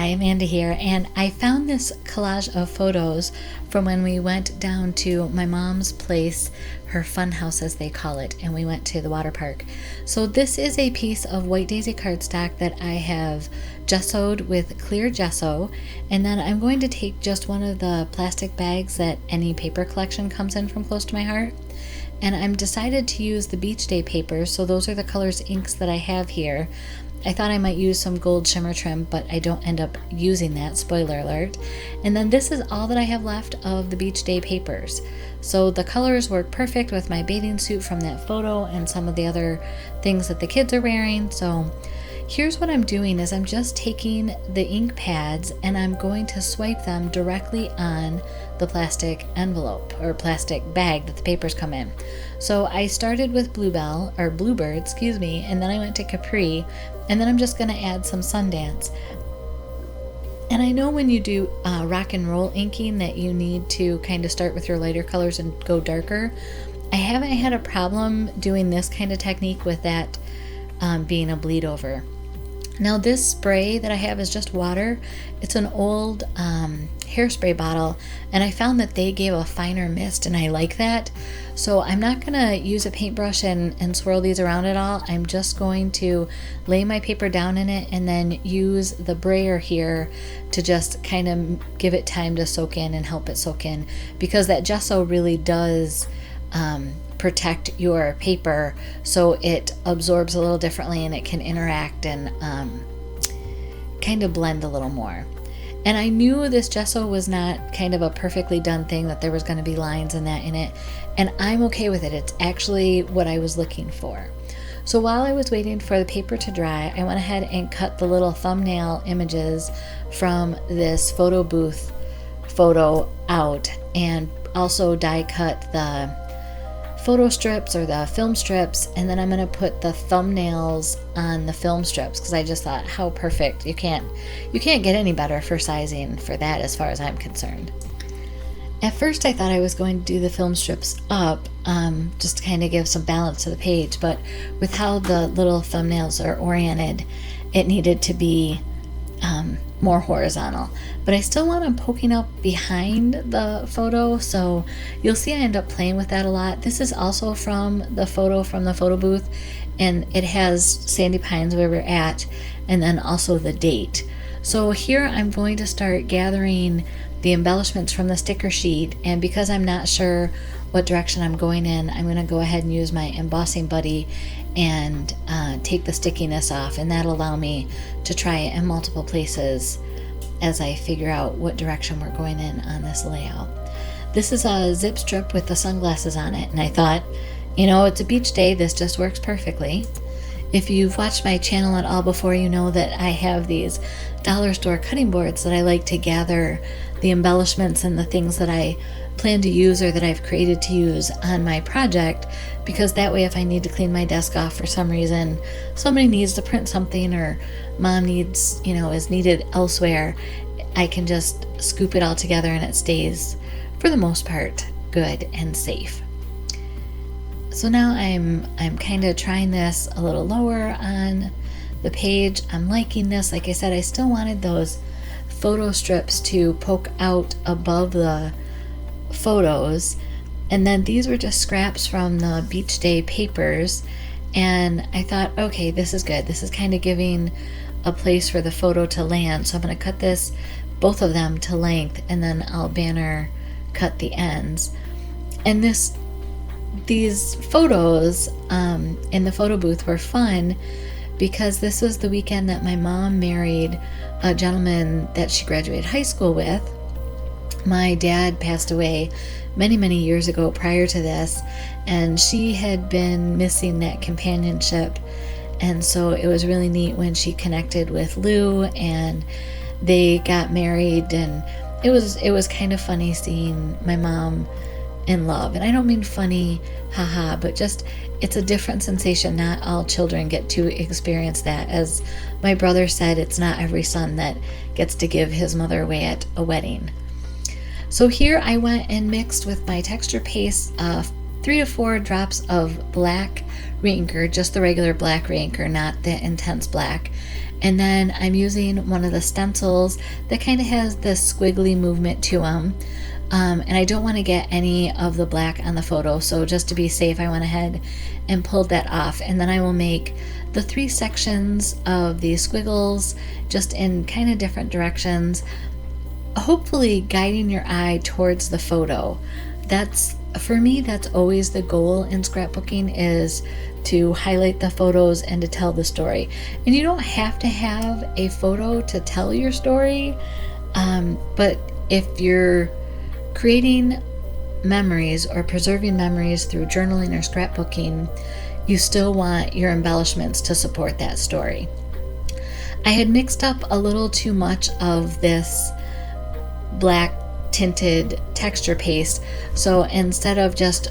Hi, Amanda here, and I found this collage of photos from when we went down to my mom's place, her fun house as they call it, and we went to the water park. So this is a piece of white daisy cardstock that I have gessoed with clear gesso, and then I'm going to take just one of the plastic bags that any paper collection comes in from close to my heart, and I'm decided to use the Beach Day papers. So those are the colors inks that I have here. I thought I might use some gold shimmer trim, but I don't end up using that, spoiler alert. And then this is all that I have left of the Beach Day papers. So the colors work perfect with my bathing suit from that photo and some of the other things that the kids are wearing. So here's what I'm doing is I'm just taking the ink pads and I'm going to swipe them directly on the plastic envelope or plastic bag that the papers come in. So I started with Bluebird, excuse me, and then I went to Capri, and then I'm just going to add some Sundance. And I know when you do rock and roll inking that you need to kind of start with your lighter colors and go darker. I haven't had a problem doing this kind of technique with that being a bleed over. Now this spray that I have is just water. It's an old hairspray bottle, and I found that they gave a finer mist, and I like that. So I'm not going to use a paintbrush and swirl these around at all. I'm just going to lay my paper down in it and then use the brayer here to just kind of give it time to soak in and help it soak in, because that gesso really does protect your paper so it absorbs a little differently and it can interact and kind of blend a little more. And I knew this gesso was not kind of a perfectly done thing, that there was going to be lines and that in it, and I'm okay with it. It's actually what I was looking for. So while I was waiting for the paper to dry, I went ahead and cut the little thumbnail images from this photo booth photo out, and also die cut the photo strips or the film strips, and then I'm going to put the thumbnails on the film strips because I just thought, how perfect. You can't get any better for sizing for that as far as I'm concerned. At first I thought I was going to do the film strips up just to kind of give some balance to the page, but with how the little thumbnails are oriented, it needed to be more horizontal, but I still want them poking up behind the photo, so you'll see I end up playing with that a lot. This is also from the photo booth, and it has Sandy Pines where we're at, and then also the date. So here I'm going to start gathering the embellishments from the sticker sheet, and because I'm not sure what direction I'm going in, I'm going to go ahead and use my embossing buddy and take the stickiness off, and that'll allow me to try it in multiple places as I figure out what direction we're going in on this layout. This is a zip strip with the sunglasses on it, and I thought, it's a beach day, this just works perfectly. If you've watched my channel at all before, you know that I have these dollar store cutting boards that I like to gather the embellishments and the things that I plan to use or that I've created to use on my project, because that way if I need to clean my desk off for some reason, somebody needs to print something, or mom needs, is needed elsewhere, I can just scoop it all together and it stays, for the most part, good and safe. So now I'm kind of trying this a little lower on the page. I'm liking this. Like I said, I still wanted those photo strips to poke out above the photos, and then these were just scraps from the Beach Day papers, and I thought, okay, this is good. This is kind of giving a place for the photo to land, so I'm going to cut both of them to length, and then I'll banner cut the ends. And these photos in the photo booth were fun because this was the weekend that my mom married a gentleman that she graduated high school with. My dad passed away many, many years ago prior to this, and she had been missing that companionship, and so it was really neat when she connected with Lou and they got married, and it was kind of funny seeing my mom in love. And I don't mean funny, haha, but just it's a different sensation. Not all children get to experience that. As my brother said, it's not every son that gets to give his mother away at a wedding. So here I went and mixed with my texture paste 3 to 4 drops of black reinker, just the regular black reinker, not the intense black. And then I'm using one of the stencils that kind of has this squiggly movement to them. And I don't want to get any of the black on the photo, so just to be safe, I went ahead and pulled that off. And then I will make the 3 sections of these squiggles just in kind of different directions, hopefully guiding your eye towards the photo. For me, that's always the goal in scrapbooking, is to highlight the photos and to tell the story. And you don't have to have a photo to tell your story, but if you're creating memories or preserving memories through journaling or scrapbooking, you still want your embellishments to support that story. I had mixed up a little too much of this black tinted texture paste, so instead of just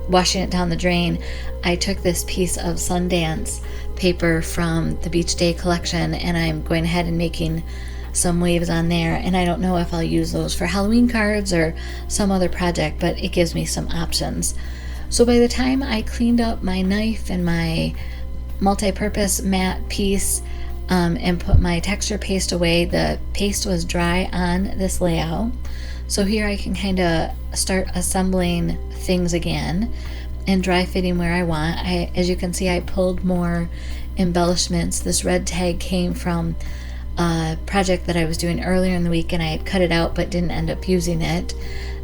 washing it down the drain, I took this piece of Sundance paper from the Beach Day collection, and I'm going ahead and making some waves on there. And I don't know if I'll use those for Halloween cards or some other project, but it gives me some options. So by the time I cleaned up my knife and my multi-purpose mat piece and put my texture paste away, the paste was dry on this layout. So here I can kind of start assembling things again and dry fitting where I want. As you can see, I pulled more embellishments. This red tag came from a project that I was doing earlier in the week, and I had cut it out but didn't end up using it.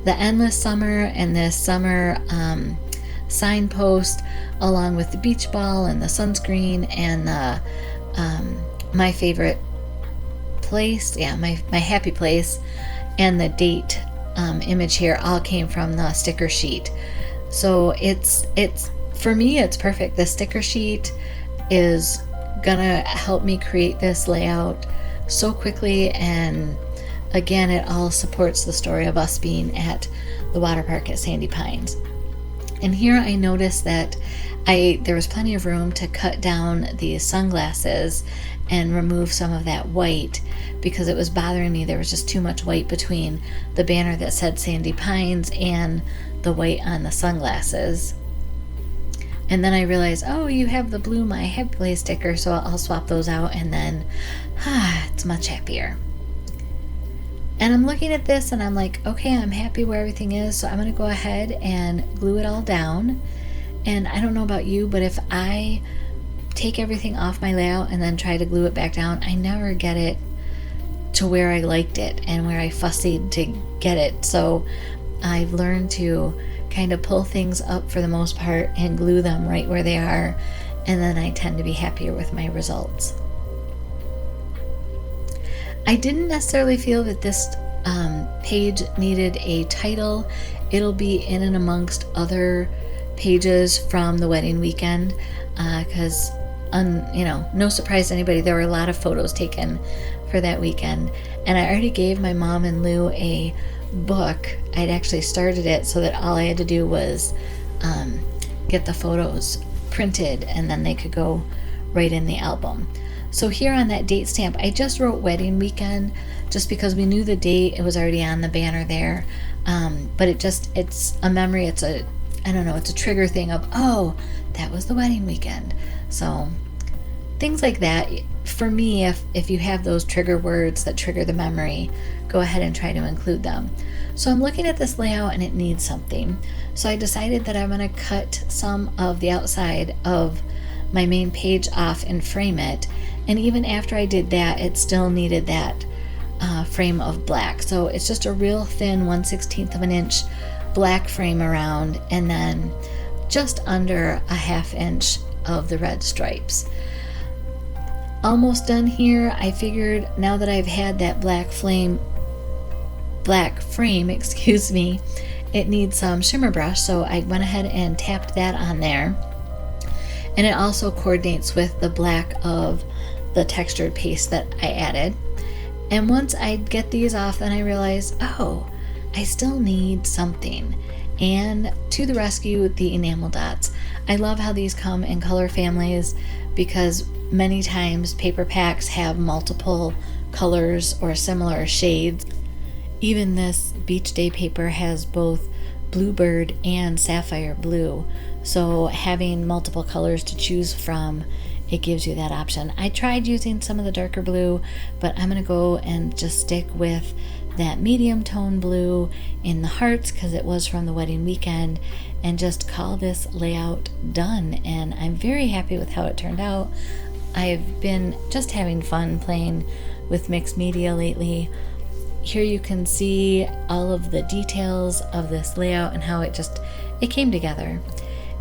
The Endless Summer and this summer signpost, along with the beach ball and the sunscreen and the my favorite place, my happy place, and the date image here, all came from the sticker sheet. So it's for me, it's perfect. The sticker sheet is gonna help me create this layout so quickly, and again, it all supports the story of us being at the water park at Sandy Pines. And here I noticed that there was plenty of room to cut down these sunglasses and remove some of that white, because it was bothering me. There was just too much white between the banner that said Sandy Pines and the white on the sunglasses. And then I realized, oh, you have the blue My Happy Place sticker, so I'll swap those out, and then it's much happier. And I'm looking at this and I'm like, okay, I'm happy where everything is, so I'm going to go ahead and glue it all down. And I don't know about you, but if I take everything off my layout and then try to glue it back down, I never get it to where I liked it and where I fussied to get it. So I've learned to kind of pull things up for the most part and glue them right where they are, and then I tend to be happier with my results. I didn't necessarily feel that this page needed a title. It'll be in and amongst other pages from the wedding weekend, because no surprise to anybody, there were a lot of photos taken for that weekend, and I already gave my mom and Lou a book. I'd actually started it so that all I had to do was get the photos printed, and then they could go right in the album. So here on that date stamp, I just wrote wedding weekend just because we knew the date. It was already on the banner there, but it's a memory. It's a trigger thing of, oh, that was the wedding weekend. So things like that. For me, if you have those trigger words that trigger the memory, go ahead and try to include them. So I'm looking at this layout and it needs something. So I decided that I'm going to cut some of the outside of my main page off and frame it. And even after I did that, it still needed that frame of black. So it's just a real thin 1/16 of an inch black frame around, and then just under a 1/2 inch of the red stripes. Almost done here. I figured now that I've had that black frame, it needs some shimmer brush, so I went ahead and tapped that on there. And it also coordinates with the black of the textured paste that I added. And once I get these off, then I realized, oh, I still need something. And to the rescue, the enamel dots. I love how these come in color families, because many times paper packs have multiple colors or similar shades. Even this Beach Day paper has both bluebird and sapphire blue. So having multiple colors to choose from, it gives you that option. I tried using some of the darker blue, but I'm going to go and just stick with that medium tone blue in the hearts because it was from the wedding weekend, and just call this layout done. And I'm very happy with how it turned out. I've been just having fun playing with mixed media lately. Here you can see all of the details of this layout and how it came together.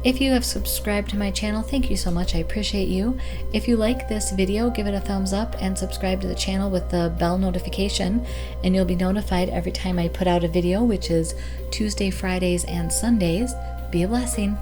If you have subscribed to my channel, thank you so much. I appreciate you. If you like this video, give it a thumbs up and subscribe to the channel with the bell notification, and you'll be notified every time I put out a video, which is Tuesday, Fridays, and Sundays. Be a blessing.